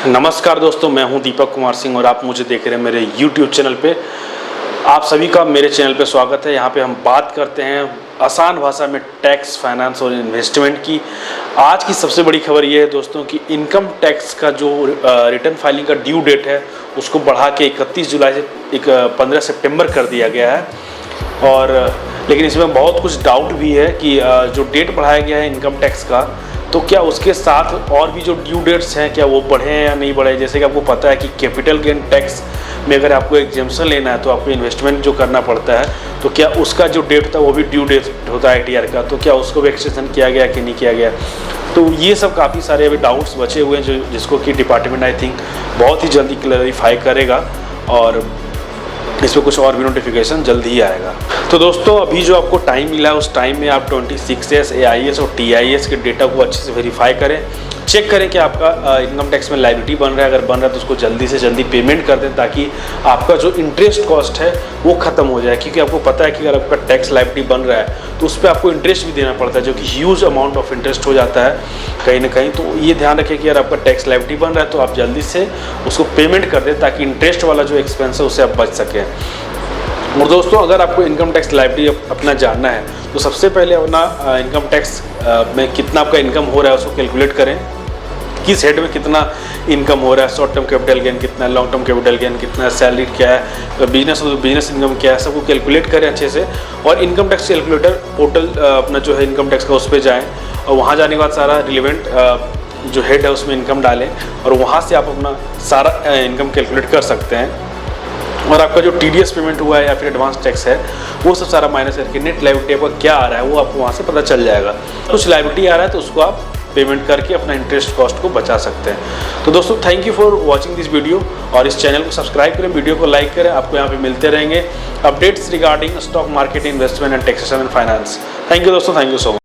नमस्कार दोस्तों, मैं हूं दीपक कुमार सिंह और आप मुझे देख रहे हैं मेरे YouTube चैनल पे। आप सभी का मेरे चैनल पे स्वागत है। यहाँ पे हम बात करते हैं आसान भाषा में टैक्स, फाइनेंस और इन्वेस्टमेंट की। आज की सबसे बड़ी खबर ये है दोस्तों कि इनकम टैक्स का जो रिटर्न फाइलिंग का ड्यू डेट है उसको बढ़ा के 31 जुलाई से 15 सितंबर कर दिया गया है। और लेकिन इसमें बहुत कुछ डाउट भी है कि जो डेट बढ़ाया गया है इनकम टैक्स का, तो क्या उसके साथ और भी जो ड्यू डेट्स हैं क्या वो बढ़े हैं या नहीं बढ़े। जैसे कि आपको पता है कि कैपिटल गेन टैक्स में अगर आपको एग्जेम्पशन लेना है तो आपको इन्वेस्टमेंट जो करना पड़ता है, तो क्या उसका जो डेट था वो भी ड्यू डेट होता है ITR का, तो क्या उसको भी एक्सटेंशन किया गया कि नहीं किया गया। तो ये सब काफ़ी सारे अभी डाउट्स बचे हुए हैं जिसको कि डिपार्टमेंट आई थिंक बहुत ही जल्दी क्लैरिफाई करेगा और इस पर कुछ और भी नोटिफिकेशन जल्द ही आएगा। तो दोस्तों अभी जो आपको टाइम मिला है उस टाइम में आप 26S, AIS और TIS के डेटा को अच्छे से वेरीफाई करें, चेक करें कि आपका इनकम टैक्स में लायबिलिटी बन रहा है। अगर बन रहा है तो उसको जल्दी से जल्दी पेमेंट कर दें ताकि आपका जो इंटरेस्ट कॉस्ट है वो ख़त्म हो जाए। क्योंकि आपको पता है कि अगर आपका टैक्स लायबिलिटी बन रहा है तो उस पर आपको इंटरेस्ट भी देना पड़ता है, जो कि ह्यूज अमाउंट ऑफ इंटरेस्ट हो जाता है कहीं ना कहीं। तो ये ध्यान रखें कि अगर आपका टैक्स लायबिलिटी बन रहा है तो आप जल्दी से उसको पेमेंट कर दें ताकि इंटरेस्ट वाला जो एक्सपेंस है उससे आप बच सकें। और दोस्तों अगर आपको इनकम टैक्स लायबिलिटी अपना जानना है तो सबसे पहले अपना इनकम टैक्स में कितना आपका इनकम हो रहा है उसको कैलकुलेट करें। किस हेड में कितना इनकम हो रहा है, शॉर्ट टर्म कैपिटल गेन कितना है, लॉन्ग टर्म कैपिटल गेन कितना है, सैलरी क्या है, बिजनेस हो तो बिजनेस इनकम क्या है, सबको कैलकुलेट करें अच्छे से। और इनकम टैक्स कैलकुलेटर पोर्टल अपना जो है इनकम टैक्स का उस पर जाएँ और वहाँ जाने के बाद सारा रिलेवेंट जो हेड है उसमें इनकम डालें और वहाँ से आप अपना सारा इनकम कैलकुलेट कर सकते हैं। और आपका जो TDS पेमेंट हुआ है या फिर एडवांस टैक्स है वो सब सारा माइनस करके नेट लायबिलिटी आपका क्या आ रहा है वो आपको वहाँ से पता चल जाएगा। कुछ लायबिलिटी आ रहा है तो उसको आप पेमेंट करके अपना इंटरेस्ट कॉस्ट को बचा सकते हैं। तो दोस्तों thank you for watching this video और इस चैनल को सब्सक्राइब करें, वीडियो को लाइक करें। आपको यहाँ पे मिलते रहेंगे updates regarding stock market, investment and taxation and finance. Thank you दोस्तों, थैंक यू सो मच।